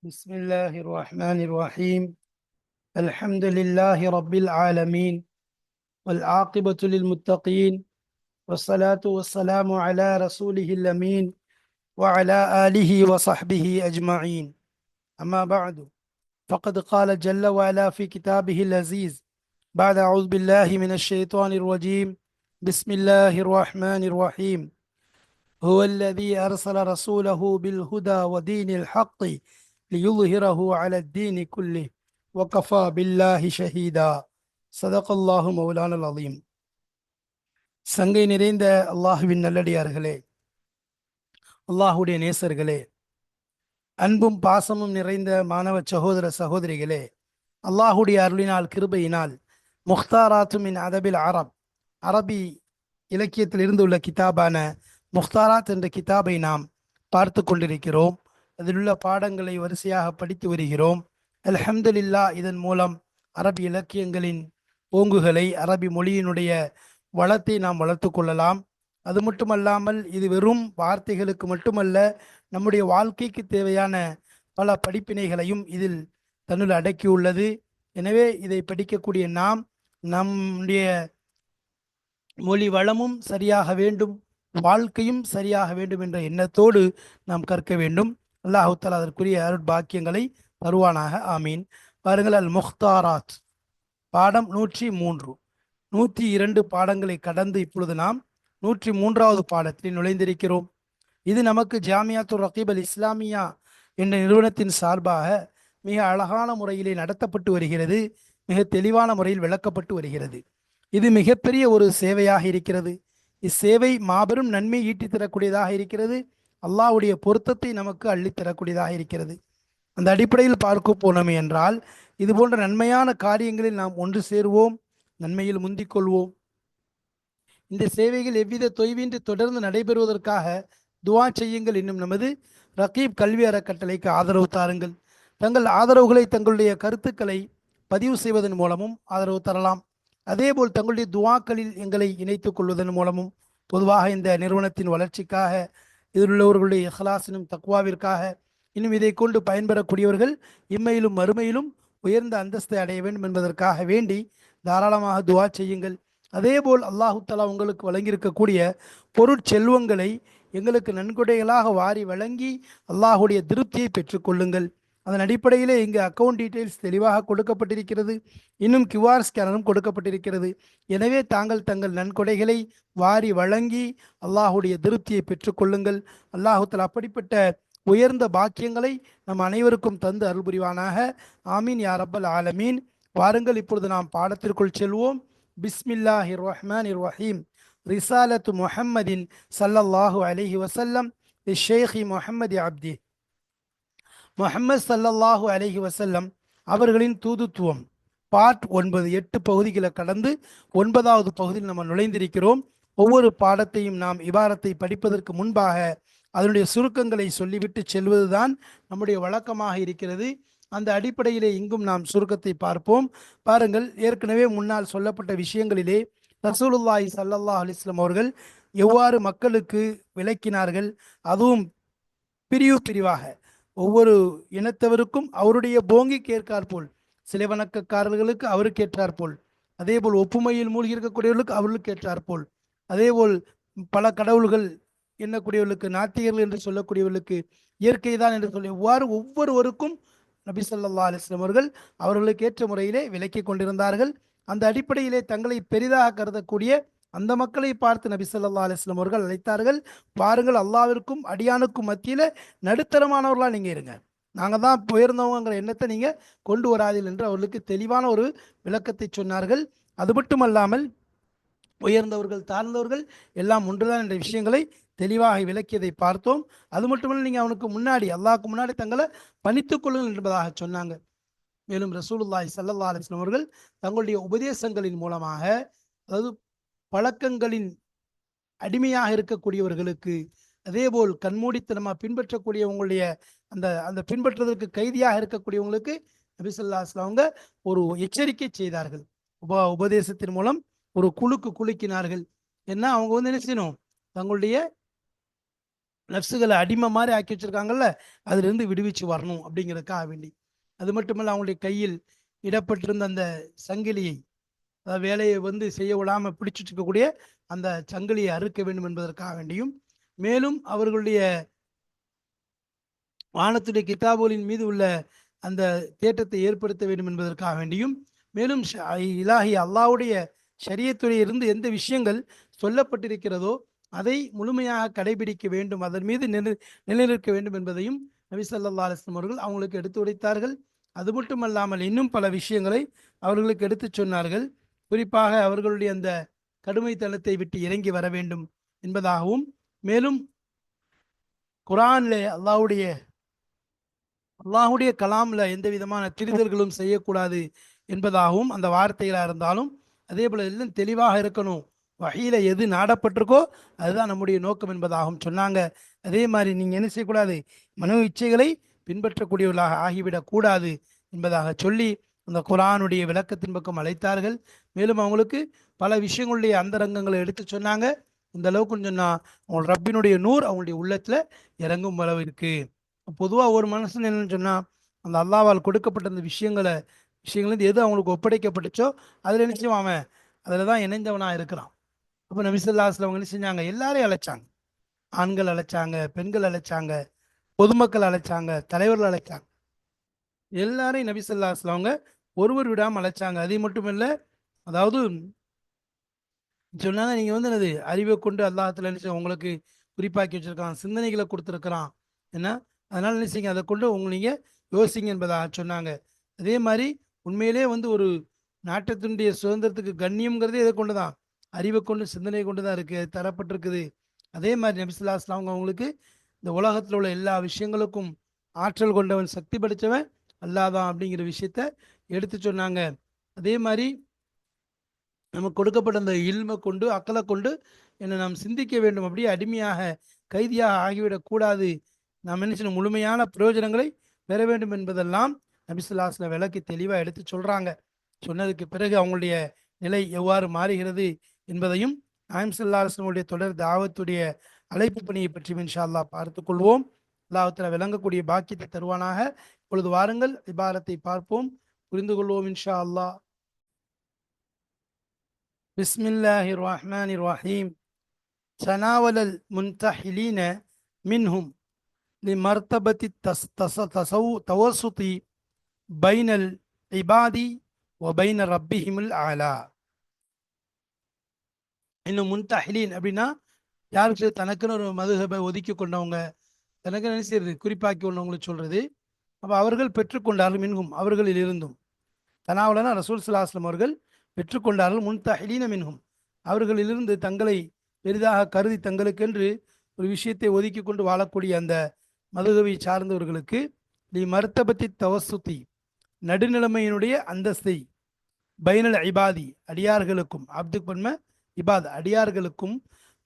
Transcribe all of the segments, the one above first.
بسم الله الرحمن الرحيم. الحمد لله رب العالمين، والعاقبة للمتقين، والصلاة والسلام على رسوله الأمين وعلى آله وصحبه أجمعين. أما بعد، فقد قال جل وعلا في كتابه العزيز بعد أعوذ بالله من الشيطان الرجيم. بسم الله الرحمن الرحيم. هو الذي أرسل رسوله بالهدى ودين الحق ليظهره على الدين كله وكفى بالله شهيدا. صدق الله مولانا العظيم. சங்கை நிறைந்த அல்லாஹுவின் நல்லடியார்களே, அல்லாஹுடைய நேசர்களே, அன்பும் பாசமும் நிறைந்த மாணவ சகோதர சகோதரிகளே, அல்லாஹுடைய அருளினால் கிருபையினால் முஹ்தாராத்துமின் அதபில் அரபி இலக்கியத்தில் இருந்துள்ள கிதாபான முஹ்தாராத் என்ற கிதாபை நாம் பார்த்து கொண்டிருக்கிறோம். அதிலுள்ள பாடங்களை வரிசையாக படித்து வருகிறோம். அல்ஹம்துலில்லாஹ். இதன் மூலம் அரபி இலக்கியங்களின் ஓங்குகளை, அரபி மொழியினுடைய வளத்தை நாம் வளர்த்து கொள்ளலாம். அது மட்டுமல்லாமல் இது வெறும் வார்த்தைகளுக்கு மட்டுமல்ல, நம்முடைய வாழ்க்கைக்கு தேவையான பல படிப்பினைகளையும் இதில் தன்னுள் அடக்கியுள்ளது. எனவே இதை படிக்கக்கூடிய நாம் நம்முடைய மொழி வளமும் சரியாக வேண்டும், வாழ்க்கையும் சரியாக வேண்டும் என்ற எண்ணத்தோடு நாம் கற்க வேண்டும். அல்லாஹு தஆலா அதற்குரிய அருட்பாக்கியங்களை தருவானாக. ஆமீன். பாருங்கள், அல் முஹ்தாராத் பாடம் 103. 102 பாடங்களை கடந்து இப்பொழுது நாம் 103வது பாடத்தில் நுழைந்திருக்கிறோம். இது நமக்கு ஜாமியாத்துர் ரகீப் அல் இஸ்லாமியா என்ற நிறுவனத்தின் சார்பாக மிக அழகான முறையிலே நடத்தப்பட்டு வருகிறது. மிக தெளிவான முறையில் விளக்கப்பட்டு வருகிறது. இது மிகப்பெரிய ஒரு சேவையாக இருக்கிறது. இச்சேவை மாபெரும் நன்மை ஈட்டித் தரக்கூடியதாக இருக்கிறது. அல்லாஹ்வுடைய பொருத்தத்தை நமக்கு அள்ளித்தரக்கூடியதாக இருக்கிறது. அந்த அடிப்படையில் பார்க்க போனோமே என்றால், இது போன்ற நன்மையான காரியங்களில் நாம் ஒன்று சேருவோம், நன்மையில் முந்திக் கொள்வோம். இந்த சேவைகள் எவ்வித தொய்வின்றி தொடர்ந்து நடைபெறுவதற்காக துவா செய்யுங்கள் என்னும் நமது ரகீப் கல்வி அறக்கட்டளைக்கு ஆதரவு தாருங்கள். தங்கள் ஆதரவுகளை, தங்களுடைய கருத்துக்களை பதிவு செய்வதன் மூலமும் ஆதரவு தரலாம். அதேபோல் தங்களுடைய துவாக்களில் எங்களை இணைத்துக் கொள்வதன் மூலமும், பொதுவாக இந்த நிறுவனத்தின் வளர்ச்சிக்காக, இதில் உள்ளவர்களுடைய இஹ்லாஸினும் தக்வாவிற்காக, இன்னும் இதை கொண்டு பயன்பெறக்கூடியவர்கள் இம்மையிலும் மறுமையிலும் உயர்ந்த அந்தஸ்தை அடைய வேண்டும் என்பதற்காக வேண்டி தாராளமாக துவா செய்யுங்கள். அதேபோல் அல்லாஹு தஆலா உங்களுக்கு வழங்கியிருக்கக்கூடிய பொருட்செல்வங்களை எங்களுக்கு நன்கொடைகளாக வாரி வழங்கி அல்லாஹுடைய திருப்தியை பெற்றுக்கொள்ளுங்கள். அதன் அடிப்படையிலே இங்கு அக்கௌண்ட் டீட்டெயில்ஸ் தெளிவாக கொடுக்கப்பட்டிருக்கிறது. இன்னும் கியூஆர் ஸ்கேனரும் கொடுக்கப்பட்டிருக்கிறது. எனவே தங்கள் நன்கொடைகளை வாரி வழங்கி அல்லாஹுடைய திருப்தியை பெற்றுக்கொள்ளுங்கள். அல்லாஹு தஆலா அப்படிப்பட்ட உயர்ந்த பாக்கியங்களை நம் அனைவருக்கும் தந்து அருள் புரிவானாக. ஆமீன் யா ரப்பல் ஆலமீன். வாருங்கள், இப்பொழுது நாம் பாடத்திற்குள் செல்வோம். பிஸ்மில்லாஹிர் ரஹ்மானிர் ரஹீம். ரிசாலத்து முஹம்மதின் ஸல்லல்லாஹு அலைஹி வஸல்லம் ஷேഖி முஹம்மது அப்தி. முஹம்மது ஸல்லல்லாஹு அலைஹி வஸல்லம் அவர்களின் தூதுத்துவம், பார்ட் 9. 8 பகுதிகளை கடந்து 9வது பகுதியில் நம்ம நுழைந்திருக்கிறோம். ஒவ்வொரு பாடத்தையும் நாம் இபாரத்தை படிப்பதற்கு முன்பாக அதனுடைய சுருக்கங்களை சொல்லிவிட்டு செல்வதுதான் நம்முடைய வழக்கமாக இருக்கிறது. அந்த அடிப்படையிலே இங்கும் நாம் சுருக்கத்தை பார்ப்போம். பாருங்கள், ஏற்கனவே முன்னால் சொல்லப்பட்ட விஷயங்களிலே ரசூலுல்லாஹி ஸல்லல்லாஹு அலைஹி வஸல்லம் அவர்கள் எவ்வாறு மக்களுக்கு விளக்கினார்கள், அதுவும் பிரிவாக ஒவ்வொரு இனத்தவருக்கும் அவருடைய போங்கிக்கு ஏற்றாற்போல், சிலை வணக்கக்காரர்களுக்கு அவருக்கு ஏற்றாற்போல், அதேபோல் ஒப்புமையில் மூழ்கி இருக்கக்கூடியவர்களுக்கு அவர்களுக்கு ஏற்றாற்போல், அதேபோல் பல கடவுள்கள் எண்ணக்கூடியவர்களுக்கு, நாத்திகர்கள் என்று சொல்லக்கூடியவர்களுக்கு இயற்கை தான் என்று சொல்லி இவ்வாறு ஒவ்வொருவருக்கும் நபி ஸல்லல்லாஹு அலைஹி வஸல்லம் அவர்கள் அவர்களுக்கு ஏற்ற முறையிலே விளக்கி கொண்டிருந்தார்கள். அந்த அடிப்படையிலே தங்களை பெரிதாக கருதக்கூடிய அந்த மக்களை பார்த்து நபி ஸல்லல்லாஹு அலைஹி வஸல்லம் அவர்கள் அழைத்தார்கள். பாருங்கள், அல்லாஹ்விற்கும் அடியானுக்கும் மத்தியில் நடுத்தரமானவர்களாக நீங்கள் இருங்க, நாங்கள் தான் உயர்ந்தவங்கிற எண்ணத்தை நீங்கள் கொண்டு வராதீர்கள் என்று அவர்களுக்கு தெளிவான ஒரு விளக்கத்தை சொன்னார்கள். அது மட்டுமல்லாமல் உயர்ந்தவர்கள் தாழ்ந்தவர்கள் எல்லாம் ஒன்றுதான் என்ற விஷயங்களை தெளிவாக விளக்கியதை பார்த்தோம். அது மட்டுமல்ல, நீங்கள் அவனுக்கு முன்னாடி, அல்லாஹ்வுக்கு முன்னாடி தங்களை பணித்துக் கொள்ளுங்கள் என்பதாக சொன்னாங்க. மேலும் ரசூலுல்லாஹி ஸல்லல்லாஹு அலைஹி வஸல்லம் அவர்கள் தங்களுடைய உபதேசங்களின் மூலமாக, அதாவது பழக்கங்களின் அடிமையாக இருக்கக்கூடியவர்களுக்கு, அதேபோல் கண்மூடித்தனமாக பின்பற்றக்கூடியவங்களுடைய அந்த அந்த பின்பற்றுவதற்கு கைதியாக இருக்கக்கூடியவங்களுக்கு நபி ஸல்லல்லாஹு அலைஹி வஸல்லம் அவங்க ஒரு எச்சரிக்கை செய்தார்கள். உபதேசத்தின் மூலம் ஒரு குலுக்கினார்கள். என்ன, அவங்க என்ன செய்யணும், தங்களுடைய நஃப்ஸுகளை அடிமை மாதிரி ஆக்கி வச்சிருக்காங்கல்ல, அதுலேருந்து விடுவிச்சு வரணும் அப்படிங்கிறதுக்காக வேண்டி. அது மட்டுமல்ல, அவங்களுடைய கையில் இடப்பட்டிருந்த அந்த சங்கிலியை, அதாவது வேலையை வந்து செய்ய விடாமல் பிடிச்சிட்டு இருக்கக்கூடிய அந்த சங்கிலியை அறுக்க வேண்டும் என்பதற்காக வேண்டியும், மேலும் அவர்களுடைய வானத்துடைய கிதாபுகளின் மீது உள்ள அந்த தேற்றத்தை ஏற்படுத்த வேண்டும் என்பதற்காக வேண்டியும், மேலும் இலாஹி அல்லாஹ்வுடைய ஷரியத்துடைய இருந்து எந்த விஷயங்கள் சொல்லப்பட்டிருக்கிறதோ அதை முழுமையாக கடைபிடிக்க வேண்டும், அதன் மீது நிலைநிற்க வேண்டும் என்பதையும் நபி ஸல்லல்லாஹு அலைஹி வஸல்லம் அவர்கள் அவங்களுக்கு எடுத்து உரைத்தார்கள். அது மட்டுமல்லாமல் இன்னும் பல விஷயங்களை அவர்களுக்கு எடுத்து சொன்னார்கள். குறிப்பாக அவர்களுடைய அந்த கடுமைத்தனத்தை விட்டு இறங்கி வர வேண்டும் என்பதாகவும், மேலும் குரானிலே அல்லாஹுடைய கலாம்ல எந்த விதமான திரிதல்களும் செய்யக்கூடாது என்பதாகவும் அந்த வார்த்தைகளாக இருந்தாலும், அதே போல எல்லாம் தெளிவாக இருக்கணும், வஹீல எது நாடப்பட்டிருக்கோ அதுதான் நம்முடைய நோக்கம் என்பதாகவும் சொன்னாங்க. அதே மாதிரி நீங்கள் என்ன செய்யக்கூடாது, மனோ இச்சைகளை பின்பற்றக்கூடியவர்களாக ஆகிவிடக் கூடாது என்பதாக சொல்லி அந்த குரானுடைய விளக்கத்தின் பக்கம் அழைத்தார்கள். மேலும் அவங்களுக்கு பல விஷயங்களுடைய அந்தரங்கங்களை எடுத்து சொன்னாங்க. இந்த அளவுக்குன்னு சொன்னால் அவங்க ரப்பினுடைய நூர் அவங்களுடைய உள்ளத்தில் இறங்கும் அளவு இருக்கு. பொதுவாக ஒரு மனுஷன் என்னன்னு சொன்னால், அந்த அல்லாவால் கொடுக்கப்பட்ட அந்த விஷயங்கள்லேருந்து எது அவங்களுக்கு ஒப்படைக்கப்பட்டுச்சோ அதில் என்ன செய்வான், அவன் அதில் தான் இணைந்தவனாக இருக்கிறான். அப்போ நபி ஸல்லல்லாஹு அலைஹி அவங்க என்ன செஞ்சாங்க, எல்லாரையும் அழைச்சாங்க. ஆண்கள் அழைச்சாங்க, பெண்கள் அழைச்சாங்க, பொதுமக்கள் அழைச்சாங்க, தலைவர்கள் அழைச்சாங்க. எல்லாரையும் நபி ஸல்லல்லாஹு அலைஹி அவங்க ஒருவர் விடாமல் அழைச்சாங்க. அது மட்டும் இல்லை, அதாவது சொன்னாங்க, நீங்கள் வந்து என்னது அறிவை கொண்டு அல்லாஹ்ல என்ன உங்களுக்கு குறிப்பாக்கி வச்சிருக்கான், சிந்தனைகளை கொடுத்துருக்கிறான் என்ன, அதனால என்ன செய்யுங்க, அதை கொண்டு நீங்கள் யோசிங்க என்பதாக சொன்னாங்க. அதே மாதிரி உண்மையிலே வந்து ஒரு நாட்டத்தினுடைய சுதந்திரத்துக்கு கண்ணியம்ங்கிறது எதை கொண்டு தான், அறிவை கொண்டு சிந்தனை கொண்டு தான் இருக்குது, அது தரப்பட்டிருக்குது. அதே மாதிரி நபி ஸல்லல்லாஹு அலைஹி வஸல்லம் அவங்களுக்கு இந்த உலகத்தில் உள்ள எல்லா விஷயங்களுக்கும் ஆற்றல் கொண்டவன், சக்தி படைத்தவன் அல்லாஹ் தான் அப்படிங்கிற விஷயத்த எடுத்து சொன்னாங்க. அதே மாதிரி நமக்கு கொடுக்கப்பட்ட அந்த இல்மை கொண்டு அக்கலை கொண்டு என்னை நாம் சிந்திக்க வேண்டும், அப்படியே அடிமையாக கைதியாக ஆகிவிடக்கூடாது, நாம் என்ன செய்யணும், முழுமையான பிரயோஜனங்களை பெற வேண்டும் என்பதெல்லாம் நபி ஸல்லல்லாஹு அலைஹி வஸல்லம் விளக்கி தெளிவாக எடுத்து சொல்கிறாங்க. சொன்னதுக்கு பிறகு அவங்களுடைய நிலை எவ்வாறு மாறுகிறது என்பதையும் நாயகம் ஸல்லல்லாஹு அலைஹி வஸல்லம் தொடர் தாவத்துடைய அழைப்பு பணியை பற்றி இன்ஷா அல்லாஹ் பார்த்து கொள்வோம். அல்லாஹ் தஆலா விளங்கக்கூடிய பாக்கியத்தை தருவானாக. இப்பொழுது வாருங்கள் இபாரத்தை பார்ப்போம், புரிந்து கொள்வோம் இன்ஷா அல்லாஹ். பிஸ்மில்லாஹிர் ரஹ்மானிர் ரஹீம். தனாவலல் முன்தஹிலீன மின்ஹும் லிமர்தபத்தி தவசுதி பைனல் இபாதி வ பைன ரப்பிஹிமுல் ஆலா. இன்னும் முன்தஹிலீன் அப்படின்னா யாருக்கு, தனக்குன்னு ஒரு மதுஹபை ஒதுக்கி கொண்டவங்க, தனக்கு என்ன செய்யறது குறிப்பாக்கி கொண்டவங்களுக்கு சொல்றது. அப்போ அவர்கள் பெற்றுக்கொண்டார்கள், மின்ஹும் அவர்களில் இருந்தும். தனாவலனா ரசூல் ஸல்லல்லாஹு அலைஹி வஸல்லம் அவர்கள் பெற்றுக்கொண்டார்கள், முன்தஹிலீன மின்ஹும் அவர்களிலிருந்து தங்களை பெரிதாக கருதி தங்களுக்கென்று ஒரு விஷயத்தை ஒதுக்கி கொண்டு வாழக்கூடிய அந்த மதுகவை சார்ந்தவர்களுக்கு நீ மர்த்தபத்தி தவசுத்தி நடுநிலைமையினுடைய அந்தஸ்தை, பைனல் இபாதி அடியார்களுக்கும், அப்து பன்ம இபாத் அடியார்களுக்கும்,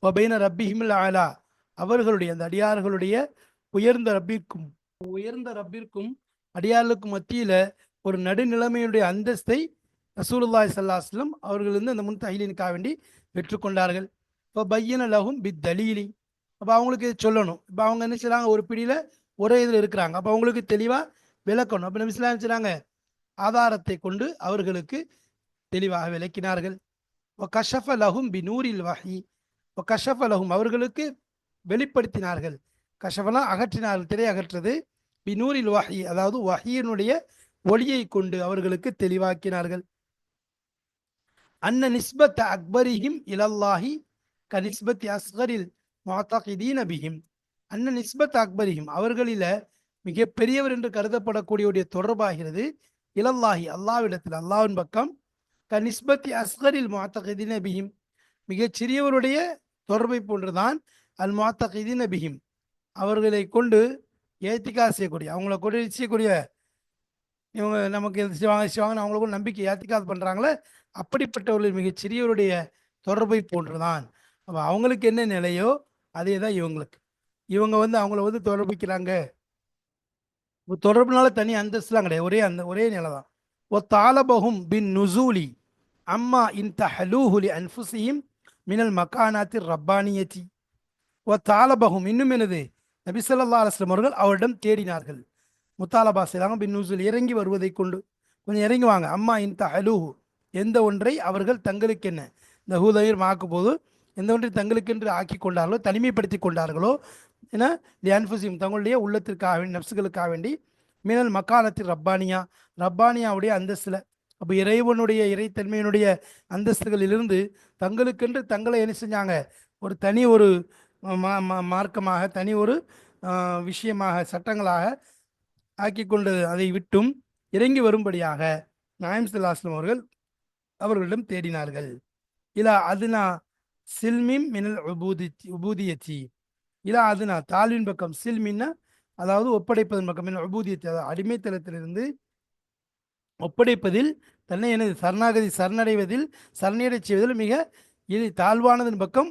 பைன ரப்பிஹிமுல் ஆலா அவர்களுடைய அந்த அடியார்களுடைய உயர்ந்த ரப்பிற்கும் அடியார்களுக்கும் மத்தியில ஒரு நடுநிலைமையுடைய அந்தஸ்தை ரசூலுல்லாஹி ஸல்லல்லாஹு அலைஹி வஸல்லம் அவர்கள் வந்து அந்த முன்தஹிலீனுக்காக வேண்டி பெற்றுக்கொண்டார்கள். இப்போ பையன லஹும் பித் தலீலி. அப்போ அவங்களுக்கு சொல்லணும். இப்போ அவங்க என்ன செய்றாங்க, ஒரு பிடியில் ஒரே இதில் இருக்கிறாங்க. அப்போ அவங்களுக்கு தெளிவாக விளக்கணும். அப்போ நபி ஸல்லல்லாஹு அலைஹி வஸல்லம் செய்கிறாங்க, ஆதாரத்தை கொண்டு அவர்களுக்கு தெளிவாக விளக்கினார்கள். ஒ கஷஃப லஹும் பி நூரில் வஹி. ஒ கஷஃப லஹும் அவர்களுக்கு வெளிப்படுத்தினார்கள். கஷஃபலாம் அகற்றினார்கள், திரை அகற்றது. பி நூரில் வஹி அதாவது வஹியினுடைய ஒளியை கொண்டு அவர்களுக்கு தெளிவாக்கினார்கள். அன்ன நிஸ்பத் அக்பரிஹிம் இலல்லாஹி க நிஸ்பத் அஸ்கரில் முஅத்தகிதீன பிஹிம். அன்ன நிஸ்பத் அக்பரிஹிம் அவர்களில் மிக பெரியவர் என்று கருதப்படக்கூடியவுடைய தொடர்பாகிறது இலல்லாஹி அல்லாஹ்விடத்தில், அல்லாஹ்வின் பக்கம், க நிஸ்பத்தி அஸ்கரில் முஅத்தகிதீன பிஹிம் மிகச் சிறியவருடைய தொடர்பை போன்றுதான் அல் முஅத்தகிதீன பிஹிம் அவர்களை கொண்டு ஏத்திகா செய்யக்கூடிய, அவங்கள கொண்டு செய்யக்கூடிய, இவங்க நமக்கு சிவாங்க அவங்கள கூட நம்பிக்கை ஏத்திகாது பண்ணுறாங்களே அப்படிப்பட்டவர்கள் மிகச் சிறியவருடைய தொடர்பை போன்றுதான். அப்போ அவங்களுக்கு என்ன நிலையோ அதே தான் இவங்களுக்கு. இவங்க வந்து அவங்கள வந்து தொடர்பிக்கிறாங்க, தொடர்புனால தனி அந்தஸ்துலாம் கிடையாது, ஒரே நிலை தான். ஒ தாலபஹும் பின் நுசூலி அம்மா இன் தஹலூஹுலி அன்ஃபுசிஹிம் மினல் மக்கானாத்தி ரப்பானியத்தி. ஒ தாலபஹும் இன்னும் என்னது, நபி ஸல்லல்லாஹு அலைஹி வஸல்லம் அவர்கள் அவரிடம் தேடினார்கள். முத்தாலபா செய்தாங்க. பின் நுசுல் இறங்கி வருவதை கொண்டு கொஞ்சம் இறங்குவாங்க. அம்மா இந்த அலுஹு எந்த ஒன்றை அவர்கள் தங்களுக்கு என்ன இந்த ஹூதயிர் மாக்கும் போது எந்த ஒன்றை தங்களுக்கென்று ஆக்கி கொண்டார்களோ தனிமைப்படுத்தி கொண்டார்களோ என லியன்ஃபுசிம் தங்களுடைய உள்ளத்திற்காக வேண்டி நப்சுகளுக்காக வேண்டி மினல் மக்காலத்தில் ரப்பானியா ரப்பானியாவுடைய அந்தஸ்தில் அப்போ இறைவனுடைய இறைத்தன்மையினுடைய அந்தஸ்துகளிலிருந்து தங்களுக்கென்று தங்களை என்ன செஞ்சாங்க ஒரு தனி ஒரு மார்க்கமாக தனி ஒரு விஷயமாக சட்டங்களாக ஆக்கி கொண்டு அதை விட்டும் இறங்கி வரும்படியாக நாயம் ஸல்லல்லாஹு அவர்கள் அவர்களிடம் தேடினார்கள். இலா அதுனா சில்மிம் மினல் உபூதியத்தி இலா அதுனா தாழ்வின் பக்கம் சில்மின்னா அதாவது ஒப்படைப்பதன் பக்கம் மினல் உபூதியத்தி அதாவது அடிமைத்தனத்திலிருந்து ஒப்படைப்பதில் தன்னை எனது சரணடைவதில் சரணடை செய்வதில் மிக தாழ்வானதன் பக்கம்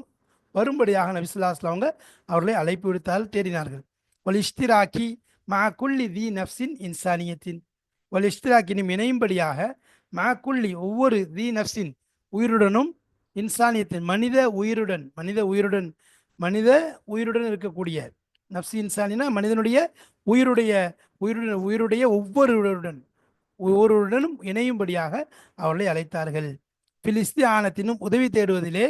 வரும்படியாக நபி ஸல்லல்லாஹு அலைஹி அவங்க அவர்களை அழைப்பு விடுத்தால் தேடினார்கள். ஒல் இஷ்திராக்கி மா குல்லி தி நஃப்ஸின் இன்சானியத்தின் ஒல் இஷ்திராக்கினும் இணையும்படியாக மா குல்லி ஒவ்வொரு தி நஃப்ஸின் உயிருடனும் இன்சானியத்தின் மனித உயிருடன் இருக்கக்கூடிய நஃப்ஸி இன்சானினா மனிதனுடைய உயிருடைய ஒவ்வொருவருடனும் இணையும்படியாக அவர்களை அழைத்தார்கள். பிலிஸ்தி ஆனத்தினும் உதவி தேடுவதிலே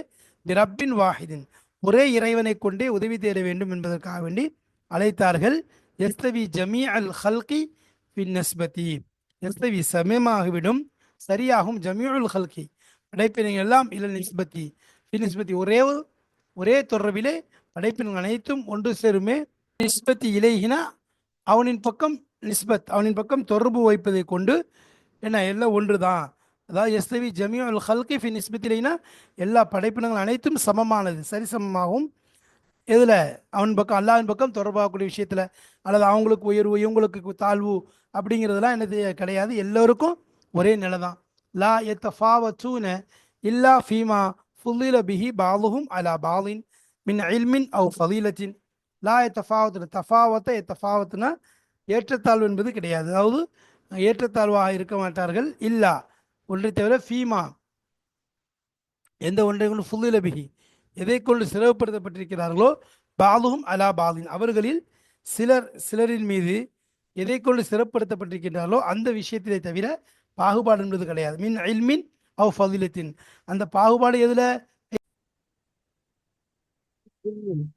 ரப்பின் வாஹிதின் ஒரே இறைவனை கொண்டே உதவி தேட வேண்டும் என்பதற்காக வேண்டி அழைத்தார்கள். எஸ்தவி ஜமீ அல் ஹல்கி பின் நஸ்பதி எஸ்தவி சமயமாகிவிடும் சரியாகும் ஜமீஉல் ஹல்கி படைப்பினங்கள் எல்லாம் இல் நிஸ்பத்தி பின் நிஸ்பத்தி ஒரே தொடர்பிலே படைப்பினங்கள் அனைத்தும் ஒன்று சேருமே. நிஸ்பத்தி இலைகினா அவனின் பக்கம் தொடர்பு வைப்பதை கொண்டு என்ன எல்லாம் ஒன்று தான். அதாவது எஸ்தவி ஜமியுல் ஹல்கி ஃபி நிஸ்பத்திலைனா எல்லா படைப்பினங்கள் அனைத்தும் சமமானது சரிசமமாகவும் எதில் அவன் பக்கம் அல்லாஹ்வின் பக்கம் தொடர்பாகக்கூடிய விஷயத்தில் அல்லது அவங்களுக்கு உயர்வு இவங்களுக்கு தாழ்வு அப்படிங்கிறதுலாம் என்னது கிடையாது. எல்லோருக்கும் ஒரே நிலை தான். லா எத்தஃபாவத்தூன இல்லா ஃபீமா ஃபுல்லில பிஹி பாலுஹும் அலா பாலின் மின் இல்மின் அவ் ஃபலீலத்தின் லா தஃபாவத்துனா ஏற்றத்தாழ்வு என்பது கிடையாது. அதாவது ஏற்றத்தாழ்வாக இருக்க மாட்டார்கள். இல்லா ஒன்றை தவிர ஃபீமா எந்த ஒன்றை கொண்டு ஃபுல்லில பிஹி எதை கொண்டு சிறப்புப்படுத்தப்பட்டிருக்கிறார்களோ பாலுஹும் அலா பாலின் அவர்களில் சிலரின் மீது எதை கொண்டு சிறப்படுத்தப்பட்டிருக்கின்றார்களோ அந்த விஷயத்திலே தவிர பாகுபாடு என்பது கிடையாது. மின் இல்மின் அவ் ஃபதிலத்தின் அந்த பாகுபாடு எதுல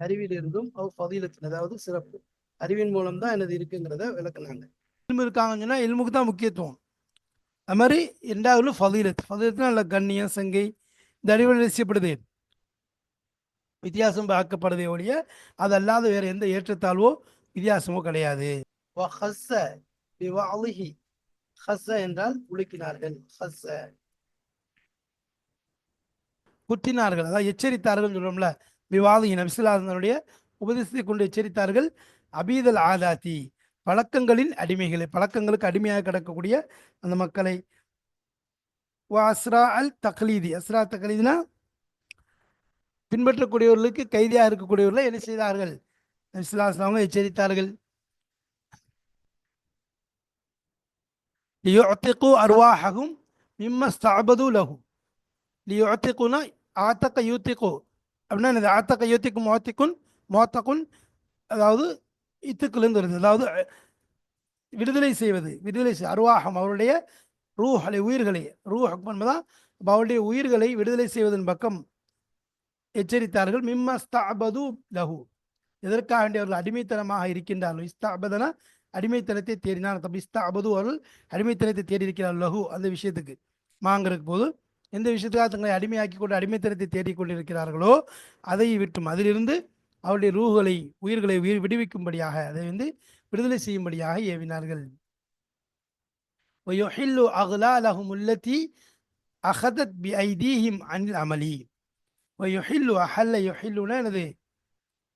அறிவில் இருந்தும் அவ் ஃபதிலத்தின் அதாவது சிறப்பு அறிவின் மூலம் தான் எனது இருக்குங்கிறத விளக்குனாங்க. இல்மு இருக்காங்கன்னு சொன்னா இல்முக்கு தான் முக்கியத்துவம். அது மாதிரி இரண்டாவது ஃபதிலத்துனா நல்ல கண்ணியம் சங்கை இந்த அறிவில் செய்யப்படுது வித்தியாசம் பார்க்கப்படுதே ஒழிய அது அல்லாத வேற எந்த ஏற்றத்தாழ்வோ வித்தியாசமோ கிடையாது. என்றால் உலுக்கினார்கள் குத்தினார்கள் அதாவது எச்சரித்தார்கள் சொல்றோம்ல. விவாதியின் நபிசுல்லாஹ்வுடைய உபதேசத்தை கொண்டு எச்சரித்தார்கள். அபீதல் ஆதாத்தி பழக்கங்களின் அடிமைகளை பழக்கங்களுக்கு அடிமையாக கிடக்கக்கூடிய அந்த மக்களை. அஸ்ரா அல் தக்லீதி அஸ்ரா தக்லீதினா பின்பற்றக்கூடியவர்களுக்கு கைதியாக இருக்கக்கூடியவர்களை என்ன செய்தார்கள் நபிசுல்லாஹ் எச்சரித்தார்கள். லியுஅத்திகு அர்வாஹகும் மிம்ம ஸ்தஅபது லஹு லியுஅத்திகுனா ஆத்தக யூத்திகு அப்படின்னா இந்த ஆத்தக யூத்திக்கும் மோத்தகுன் அதாவது இத்துக்குலேருந்து வருது. அதாவது விடுதலை அர்வாஹம் அவருடைய உயிர்களை என்பதான் அவருடைய உயிர்களை விடுதலை செய்வதன் பக்கம் எச்சரித்தார்கள். மிம்ம ஸ்தஅபது லஹு எதற்காக வேண்டிய அவர்கள் அடிமைத்தனமாக இருக்கின்றார்கள். இஸ்தாபதனா அடிமைத்தனத்தை தேடினார். தப்பி இஸ்தாபது அவர்கள் அடிமைத்தனத்தை தேடி இருக்கிறார் லஹு அந்த விஷயத்துக்கு மாங்கிறதுக்கு போது எந்த விஷயத்துக்காக தங்களை அடிமையாக்கி கொண்டு அடிமைத்தனத்தை தேடிக்கொண்டிருக்கிறார்களோ அதை விட்டும் அதிலிருந்து அவருடைய உயிர்களை விடுவிக்கும்படியாக அதை விடுதலை செய்யும்படியாக ஏவினார்கள்.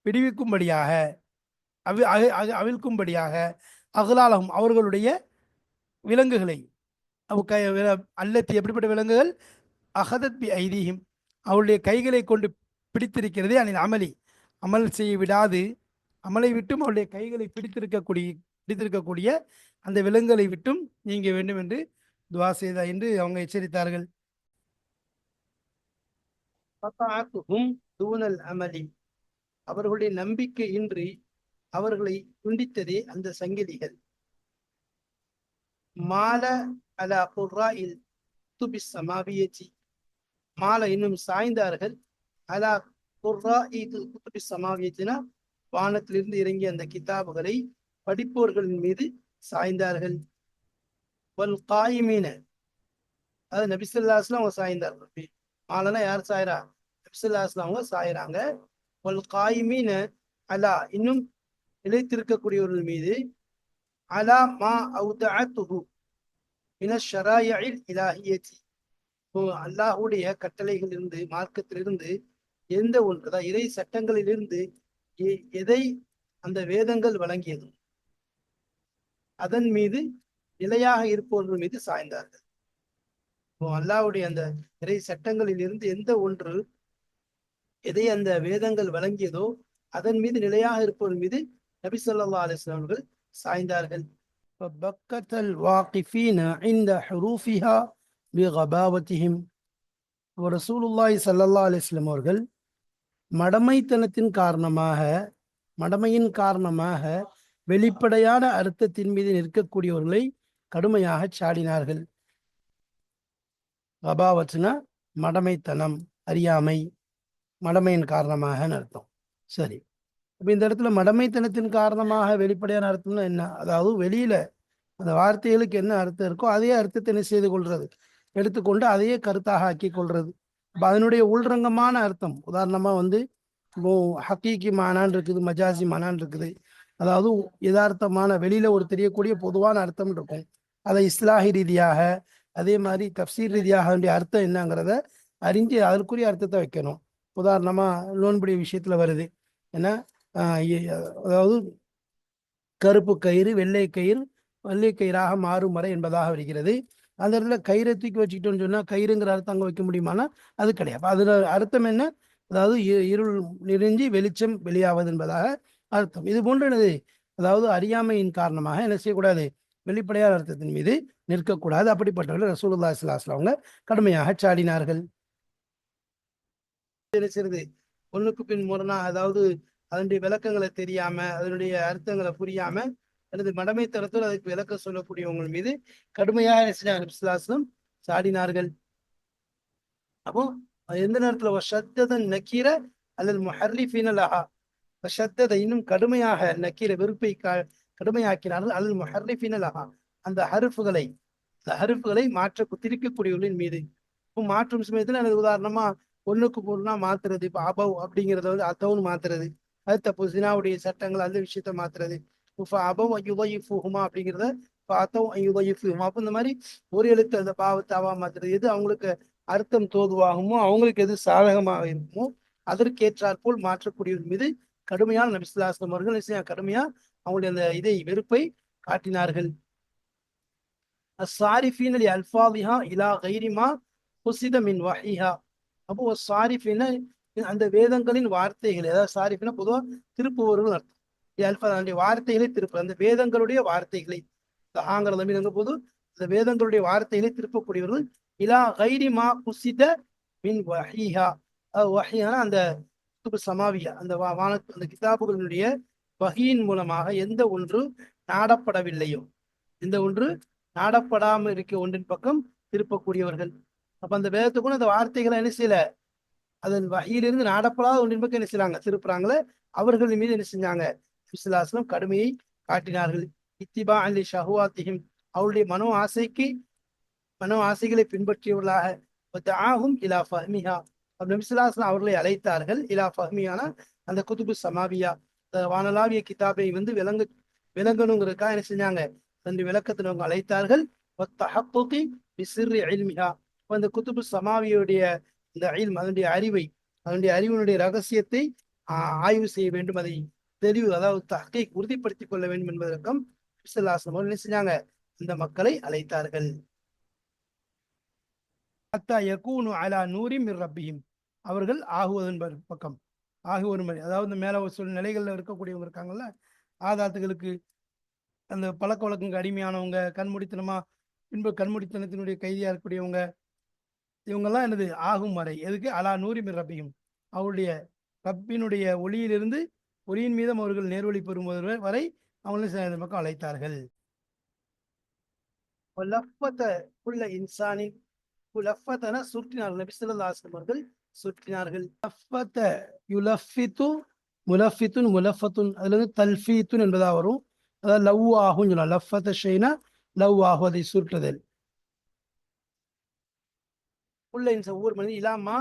விடுவிக்கும்படியாக அவிழ்க்கும்படியாக அகலாலகும் அவர்களுடைய விலங்குகளை அல்லத்தி எப்படிப்பட்ட விலங்குகள் அகதத் பி ஐதீஹிம் அவருடைய கைகளை கொண்டு பிடித்திருக்கிறது அனில் அமல் செய்ய விடாது அமலை விட்டும் அவருடைய கைகளை பிடித்திருக்கக்கூடிய அந்த விலங்குகளை விட்டும் நீங்க வேண்டும் என்று துவா செய்தா என்று அவங்க எச்சரித்தார்கள். அவர்களுடைய நம்பிக்கை இன்றி அவர்களை துண்டித்ததே அந்த சங்கிலிகள். மால அலா குர்ராஇல் குத்துபி சமாவியத்தி, மால இன்னும் சாய்ந்தார்கள், அலா குர்ராஇல் குத்துபி சமாவியத்தினா வானத்திலிருந்து இறங்கிய அந்த கிதாபுகளை படிப்போர்களின் மீது சாய்ந்தார்கள். வல் காயிமீன, அது நபிசல்லாஸ்லாம் அவங்க சாய்ந்தார்கள். மாலனா யார் சாயிரா? நபிசல்லாஸ்லாம் அவங்க சாயிறாங்க. வல் காயிமீன அலா, இன்னும் நிலைத்திருக்கக்கூடியவர்கள் மீது, அலா மா அவுதஅத்துஹு மின ஷராயிஇல் இலாஹியத்தி, அல்லாஹுடைய கட்டளைகளிலிருந்து, மார்க்கத்திலிருந்து எந்த ஒன்று, அதாவது இறை சட்டங்களிலிருந்து எதை அந்த வேதங்கள் வழங்கியது அதன் மீது நிலையாக இருப்பவர்கள் மீது சாய்ந்தார்கள். அல்லாஹ்வுடைய அந்த இறை சட்டங்களில் இருந்து எந்த ஒன்று எதை அந்த வேதங்கள் வழங்கியதோ அதன் மீது நிலையாக இருப்பவர்கள் மீது நபி ஸல்லல்லாஹு அலைஹி வஸல்லம் அவர்கள் சாய்ந்தார்கள். பக்கத்தல் வாகிஃபீன இன்த ஹுரூஃபிஹா பிகபாவத்திஹிம், ரசூலுல்லாஹி ஸல்லல்லாஹு அலைஹி வஸல்லம் அவர்கள் மடமைத்தனத்தின் காரணமாக, மடமையின் காரணமாக வெளிப்படையான அர்த்தத்தின் மீது நிற்கக்கூடியவர்களை கடுமையாக சாடினார்கள். கபாவத்னா மடமைத்தனம், அறியாமை, மடமையின் காரணமாக அர்த்தம். சரி, இப்போ இந்த இடத்துல மடமைத்தனத்தின் காரணமாக வெளிப்படையான அர்த்தம்னா என்ன? அதாவது வெளியில அந்த வார்த்தைகளுக்கு என்ன அர்த்தம் இருக்கோ அதே அர்த்தத்தை என்ன செய்து கொள்றது, எடுத்துக்கொண்டு அதையே கருத்தாக ஆக்கி கொள்றது. அப்போ அதனுடைய உள்ரங்கமான அர்த்தம், உதாரணமா இப்போ ஹக்கீக்கி மானான் இருக்குது, மஜாசி மானான் இருக்குது. அதாவது யதார்த்தமான வெளியில ஒரு தெரியக்கூடிய பொதுவான அர்த்தம் இருக்கும். அதை இஸ்லாஹி ரீதியாக, அதே மாதிரி தஃப்சீர் ரீதியாக அதனுடைய அர்த்தம் என்னங்கிறத அறிஞ்சு அதற்குரிய அர்த்தத்தை வைக்கணும். உதாரணமா நோன்புடைய விஷயத்துல வருது ஏன்னா, அதாவது கருப்பு கயிறு வெள்ளை கயிறு வெள்ளை கயிறாக மாறும் வரை என்பதாக வருகிறது. அந்த இடத்துல கயிறை தூக்கி வச்சுக்கிட்டோம்னு சொன்னா கயிறுங்கிற அர்த்தம் அங்கே வைக்க முடியுமானா அது கிடையாது. அதுல அர்த்தம் என்ன? அதாவது இருள் நிறைஞ்சி வெளிச்சம் வெளியாவது என்பதாக அர்த்தம். இது போன்றது. அதாவது அறியாமையின் காரணமாக என்ன செய்யக்கூடாது, வெளிப்படையான அர்த்தத்தின் மீது நிற்கக்கூடாது. அப்படிப்பட்டவர்கள் ரசூலுல்லாஹி ஸல்லல்லாஹு அலைஹி வஸல்லம் அவங்க கடுமையாக சாடினார்கள். நினைச்சிருது ஒண்ணுக்கு பின் முரணா, அதாவது அதனுடைய விளக்கங்களை தெரியாம, அதனுடைய அர்த்தங்களை புரியாம அல்லது மடமைத்தனத்தோடு அதுக்கு விளக்கம் சொல்லக்கூடியவங்க மீது கடுமையாக சாடினார்கள். அப்போ எந்த நேரத்துல ஷத்ததன் நக்கீர அல்லது முஹர்ரிஃபீன லஹா, ஷத்தத இன்னும் கடுமையாக நக்கீர வெறுப்பை கடுமையாக்கினார்கள், அல்லது முஹர்ரிஃபீன லஹா அந்த ஹருஃபுகளை மாற்ற திரிக்கக்கூடியவர்களின் மீது. இப்போ மாற்றும் சமயத்துல எனக்கு உதாரணமா ஒண்ணுக்கு பொருள்னா மாத்துறது, இப்ப அபவ் அப்படிங்கிறத அத்தவுன்னு மாத்துறது, அது தப்பு. ஜினாவுடைய சட்டங்கள் அந்த விஷயத்த மாத்துறது. அபவ் யுதயிஃபுஹுமா அப்படிங்கிறத அத்தவ் யுதயிஃபுஹுமா. அப்போ இந்த மாதிரி ஒரு எழுத்து அந்த பாவத்தாவா மாத்துறது, எது அவங்களுக்கு அர்த்தம் தோதுவாகுமோ, அவங்களுக்கு எது சாதகமாக இருக்குமோ அதற்கேற்றாற் போல் மாற்றக்கூடியவர் மீது கடுமையான நபி ஸல்லல்லாஹு அலைஹி வஸல்லம் அவர்கள் கடுமையா அவங்களுடைய அந்த இதை வெறுப்பை காட்டினார்கள். الصارفين لألفاظها إلى غير ما قصد من وحيها. அப்போ சாரிஃபின அந்த வேதங்களின் வார்த்தைகள், ஏதாவது சாரிஃபினா பொதுவாக திருப்புவர்கள் அர்த்தம். அல்ஃபாவுடைய வார்த்தைகளை திருப்பு, அந்த வேதங்களுடைய வார்த்தைகளை ஆங்கிற தமிழ் எங்க போது அந்த வேதங்களுடைய வார்த்தைகளை திருப்பக்கூடியவர்கள். இலா கைரி மா குசித மின் வஹீஹா, வஹீஹானா அந்த சமாவியா அந்த அந்த கிதாபுகளினுடைய வஹீயின் மூலமாக எந்த ஒன்று நாடப்படவில்லையோ, எந்த ஒன்று நாடப்படாமல் இருக்க ஒன்றின் பக்கம் திருப்பக்கூடியவர்கள். அப்ப அந்த வேதத்துக்குள்ள அந்த வார்த்தைகளை என்ன செய்யல, அதன் வகையிலிருந்து நாடப்படாத ஒன்றின் பக்கம் என்ன செய்யறாங்க, திருப்புறாங்களே, அவர்கள் மீது என்ன செஞ்சாங்க, விசுவாசம் கடுமையை காட்டினார்கள். இத்திபா அலி ஷஹுவாத்திஹிம், அவருடைய மனோ ஆசைகளை பின்பற்றியவர்களாக ஆகும் இலா ஃபஹ்மிஹா, நபிசுல்லாஸ்லாம் அவர்களை அழைத்தார்கள். இலா ஃபஹ்மியான அந்த குதுபு சமாவியா, வானலாவிய கிதாபை விளங்கணுங்கிறதுக்காக என்ன செஞ்சாங்க, அந்த விளக்கத்தில் அவங்க அழைத்தார்கள். அந்த குத்துபு சமாவியுடைய இந்த அதனுடைய அறிவினுடைய ரகசியத்தை ஆய்வு செய்ய வேண்டும், அதை தெளிவு, அதாவது தஹ்கீக் உறுதிப்படுத்திக் கொள்ள வேண்டும் என்பதற்கும் என்ன செஞ்சாங்க, இந்த மக்களை அழைத்தார்கள். அவர்கள் ஆகுவதன் பக்கம் ஆகுவதன், அதாவது மேல சில நிலைகள்ல இருக்கக்கூடியவங்க இருக்காங்கல்ல, ஆதாத்துகளுக்கு அந்த பழக்க வழக்கங்க அடிமையானவங்க, கண்மூடித்தனத்தினுடைய கைதியா இருக்கக்கூடியவங்க, இவங்கெல்லாம் என்னது ஆகும் வரை எதுக்கு அலா நூரி மிர் ரப்பியும், அவருடைய ரப்பினுடைய ஒளியிலிருந்து ஒளியின் மீதும் அவர்கள் நேர்வழி பெறும் வரை அவங்களை இந்த பக்கம் அழைத்தார்கள். உள்ள இன்சானின் சுற்றினார்கள். நபி ஸல்லல்லாஹு அலைஹி வஸல்லம் அவர்கள் சுற்றினார்கள். யுலஃபித்து முலஃபித்துன் முலஃபத்துன் அதுல இருந்து தல்ஃபீத்துன் என்பதா வரும். அதாவது லவ் ஆகும் சொல்லலாம். லஃபத்த ஷைனா லவ் ஆகும், அதை சுற்றுதல். உள்ள இன்சா ஒவ்வொரு மனிதன் இலாமா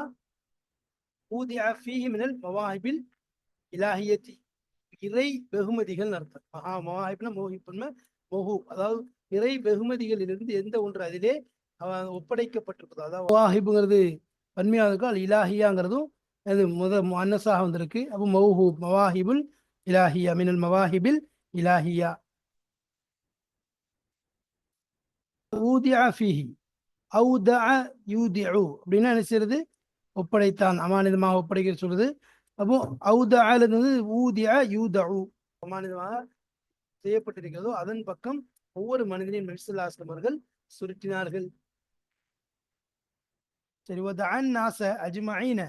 ஊதியா ஃபீஹி மினல் மவாஹிபில் இலாஹியத்தி இறை வெகுமதிகள் அர்த்தம். மவாஹிப்னா மோஹிப்னா மொஹூப், அதாவது இறை வெகுமதிகளிலிருந்து எந்த ஒன்று அதிலே அவன் ஒப்படைக்கப்பட்டிருக்குதோ, அதாவது மவாஹிபுங்கிறது பன்மையாக இருக்கும். அது இலாஹியாங்கிறதும் அது முன்னஸாக வந்திருக்கு. அப்போ மௌஹூப் மவாஹிபுல் இலாஹியா மினல் மவாஹிபில் இலாஹியா. ஊதியா ஃபீஹி அவுதஅ யூதிஉ அப்படின்னா என்ன செய்யறது? ஒப்படைத்தான், அமானிதமாக ஒப்படைக்கிற சொல்றது. அப்போ அவுதஅல இருந்து ஊதியா யூதஉ அமானிதமாக செய்யப்பட்டிருக்கிறதோ அதன் பக்கம் ஒவ்வொரு மனிதனையும் நபி ஸல்லல்லாஹு அலைஹி வஸல்லம் அவர்கள் சுருட்டினார்கள். சரி, வதஅன் நாஸ அஜ்மஈன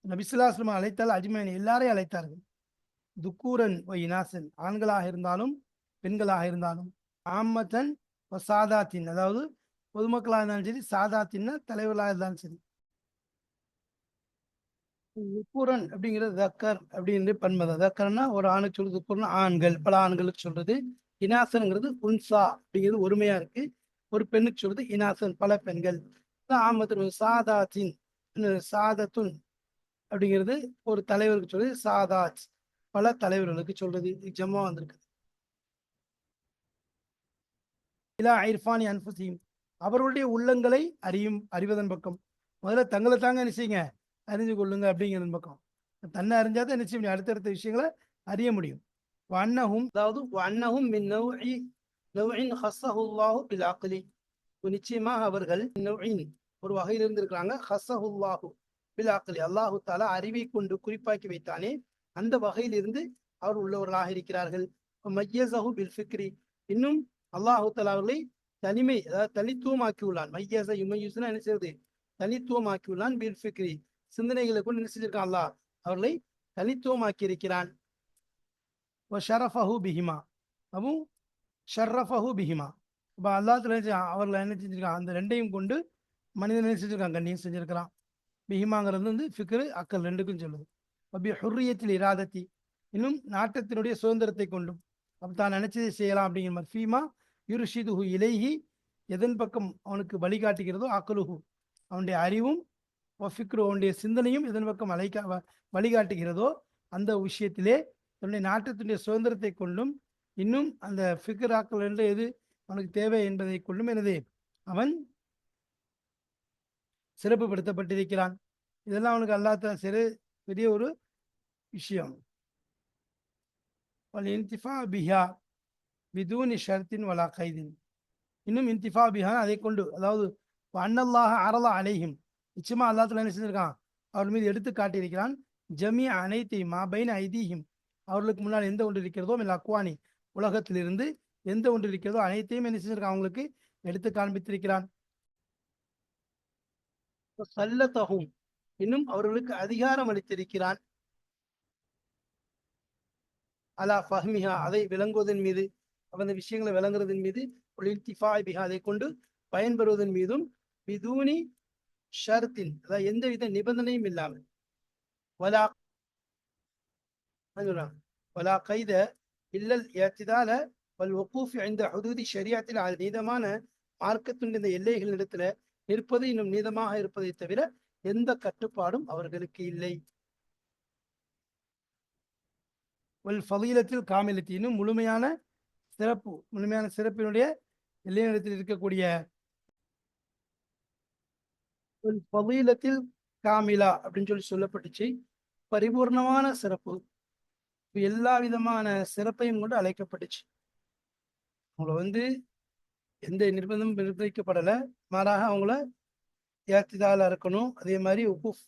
நபி ஸல்லல்லாஹு அலைஹி வஸல்லம் அழைத்தால் அஜ்மஈன் எல்லாரையும் அழைத்தார்கள். துக்கூரன் வ இனாசன் ஆண்களாக இருந்தாலும் பெண்களாக இருந்தாலும், ஆம்மத்தன் வ சாதாத்தின் அதாவது பொதுமக்களாக இருந்தாலும் சரி, சாதாத்தின்னா தலைவர்களாக இருந்தாலும் சரி. துக்கூரன் அப்படிங்கிறது தக்கர் அப்படின்னு பன்மதம். தக்கர்னா ஒரு ஆணுக்கு சொல்றது, துக்கூர்னா ஆண்கள், பல ஆண்களுக்கு சொல்றது. இனாசன்ங்கிறது உன்சா அப்படிங்கிறது ஒருமையா இருக்கு. ஒரு பெண்ணுக்கு சொல்றது இனாசன், பல பெண்கள். ஆமத்தின் சாதாத்தின் சாதத்துன் அப்படிங்கிறது ஒரு தலைவருக்கு சொல்றது சாதாத், பல தலைவர்களுக்கு சொல்றது. ஜம்மா வந்திருக்கு. இலா ஐர்ஃபானி அன்ஃபுஸிஹிம் அவர்களுடைய உள்ளங்களை அறிவதன் பக்கம். முதல்ல தங்களை தாங்க என்ன செய்யுங்க, அறிந்து கொள்ளுங்க அப்படிங்கிறதன் பக்கம். தன்னை அறிஞ்சாதான் என்ன செய்ய முடியும், அடுத்தடுத்த விஷயங்களை அறிய முடியும். வன்னஹும் அதாவது வன்னஹும் மின் நவ்இன் ஹஸ்ஸஹுல்லாஹு பில் அக்லி நிச்சயமாக அவர்கள் நவ்இன் ஒரு வகையில் இருந்திருக்கிறாங்க. ஹஸ்ஸஹுல்லாஹு பில் அக்லி அல்லாஹு தஆலா அறிவை கொண்டு குறிப்பாக்கி வைத்தானே அந்த வகையில் இருந்து அவர் உள்ளவர்களாக இருக்கிறார்கள். மையஸஹு பில் ஃபிக்ரி இன்னும் அல்லாஹு தஆலா அவர்களை தனிமை அதாவது தனித்துவமாக்கி உள்ளான். மையஸ யுமையுஸ்னா என்ன செய்வது, தனித்துவமாக்கி உள்ளான். பில் ஃபிக்ரி சிந்தனைகளை கொண்டு என்ன செஞ்சிருக்கான், அல்லாஹ் அவர்களை தனித்துவமாக்கி இருக்கிறான். ஷரஃபஹு பிஹிமா அப்போ ஷர்ரஃபஹு பிஹிமா இப்போ அல்லாஹ் அவர்களை என்ன செஞ்சிருக்கான், அந்த ரெண்டையும் கொண்டு மனிதன் என்ன செஞ்சிருக்கான், கண்ணியம் செஞ்சிருக்கிறான். பிஹிமாங்கிறது வந்து ஃபிக்ரு அக்கல் ரெண்டுக்கும் சொல்லுது. அப்படி ஹுர்ரியத்தில் இராதத்தி இன்னும் நாட்டத்தினுடைய சுதந்திரத்தை கொண்டும் அப்போ தான் நினைச்சதை செய்யலாம் அப்படிங்கிற மாதிரி. ஃபீமா யுர்ஷிதுஹு இலைஹி எதன் பக்கம் அவனுக்கு வழிகாட்டுகிறதோ, அக்கலுஹு அவனுடைய அறிவும், ஃபிக்ரு அவனுடைய சிந்தனையும் எதன் பக்கம் வழிகாட்டுகிறதோ அந்த விஷயத்திலே தன்னுடைய நாட்டத்தினுடைய சுதந்திரத்தை கொண்டும் இன்னும் அந்த ஃபிக்ராக்கள் என்று எது அவனுக்கு தேவை என்பதை கொண்டும் எனது அவன் சிறப்புப்படுத்தப்பட்டிருக்கிறான். இதெல்லாம் அவனுக்கு அல்லாஹ் சிறு பெரிய ஒரு விஷயம். இன்திஃபா பிஹா பிதூனி ஷர்த்தின் வலா கைதின் இன்னும் இன்திஃபா பிஹா அதை கொண்டு அதாவது அன்னல்லாஹ அரலா அலைஹிம் நிச்சயமா அல்லாஹ் என்ன செஞ்சிருக்கான், அவர் மீது எடுத்து காட்டியிருக்கிறான். ஜமீ அனைத்தையும் மாபைன் ஐதீஹிம் அவர்களுக்கு முன்னால் எந்த ஒன்று இருக்கிறதோ மில் அக்வானி உலகத்திலிருந்து எந்த ஒன்று இருக்கிறதோ அனைத்தையும் என்ன செஞ்சிருக்கான், அவங்களுக்கு எடுத்து காண்பித்திருக்கிறான். சல்லத்தஹும் இன்னும் அவர்களுக்கு அதிகாரம் அளித்திருக்கிறான். அலா ஃபஹ்மிஹா அதை விளங்குவதன் மீது, அந்த விஷயங்களை விளங்குறதன் மீது, அதை கொண்டு பயன்பெறுவதன் மீதும், பிதூனி ஷர்த்தின் அதாவது எந்தவித நிபந்தனையும் இல்லாமல், வலா வலா கைத இல்லல் இஅ்திதால வல் வகூஃப் இந்த ஹுதூதி ஷரியத்தில் அது நீதமான மார்க்கத்தின் இந்த எல்லைகளிடத்துல இருப்பது இன்னும் நீதமாக இருப்பதை தவிர எந்த கட்டுப்பாடும் அவர்களுக்கு இல்லை. வல் ஃபதீலத்தில் காமிலத்தினும் முழுமையான சிறப்பு, முழுமையான சிறப்பினுடைய எல்லையிடத்தில் இருக்கக்கூடிய ஃபதீலத்தில் காமிலா அப்படின்னு சொல்லப்பட்டுச்சு. பரிபூர்ணமான சிறப்பு, எல்லா விதமான சிறப்பையும் கொண்டு அழைக்கப்பட்டுச்சு. அவங்கள வந்து எந்த நிர்பந்தமும் நிர்ணயிக்கப்படலை, மாறாக அவங்கள ஏத்திதால இருக்கணும். அதே மாதிரி உகுஃப்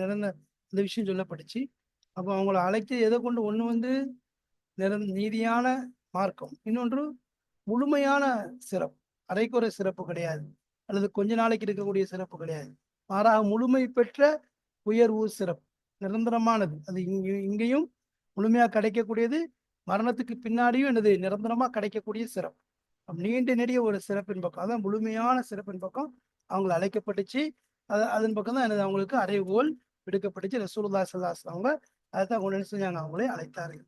நடந்த இந்த விஷயம் சொல்லப்பட்டுச்சு. அப்போ அவங்கள அழைத்து எதை கொண்டு, ஒன்று வந்து நீதியான மார்க்கம், இன்னொன்று முழுமையான சிறப்பு. அரைக்குறை சிறப்பு கிடையாது, அல்லது கொஞ்ச நாளைக்கு இருக்கக்கூடிய சிறப்பு கிடையாது. மாறாக முழுமை பெற்ற உயர்வு சிறப்பு, நிரந்தரமானது. அது இங்கேயும் முழுமையா கிடைக்கக்கூடியது, மரணத்துக்கு பின்னாடியும் என்னது நிரந்தரமா கிடைக்கக்கூடிய சிறப்பு. நீண்ட நெடிய ஒரு சிறப்பின் பக்கம், அதான் முழுமையான சிறப்பின் பக்கம் அவங்கள அழைக்கப்பட்டுச்சு. அதன் பக்கம் தான் என்னது அவங்களுக்கு அறைகோல் விடுக்கப்பட்டுச்சு. ரசூலுல்லாஹி ஸல்லல்லாஹு அலைஹி வஸல்லம் அவங்க அதைத்தான் கொண்டு என்ன செஞ்சாங்க, அவங்களே அழைத்தார்கள்.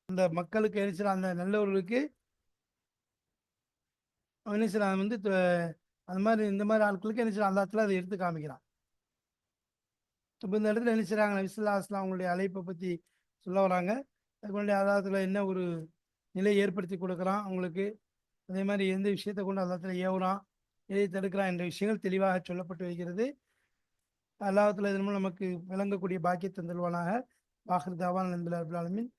அந்த மக்களுக்கு என்ன செய்யலாம், அந்த நல்லவர்களுக்கு அவன் என்ன செய்யலாம் வந்து அந்த மாதிரி இந்த மாதிரி ஆட்களுக்கு என்ன செய்யலாம், அல்லாஹ் அதை எடுத்து காமிக்கிறான். இப்போ இந்த இடத்துல என்ன செய்றாங்க, நபி ஸல்லல்லாஹு அலைஹி வஸல்லம் அவங்களுடைய அழைப்பை பற்றி சொல்ல வராங்க. அதுக்கு அல்லாஹ்வுல என்ன ஒரு நிலை ஏற்படுத்தி கொடுக்குறான் அவங்களுக்கு, அதே மாதிரி எந்த விஷயத்தை கொண்டு அல்லாஹ்வுல ஏவுறான், எதை தடுக்கிறான் என்ற விஷயங்கள் தெளிவாக சொல்லப்பட்டு வருகிறது. அல்லாஹ்வுல இதன் மூலம் நமக்கு விளங்கக்கூடிய பாக்கியத்தை தந்தல்வானாக. வாஹிர் தாவான் அல்ஹம்துலில்லாஹி ரப்பில் ஆலமீன்.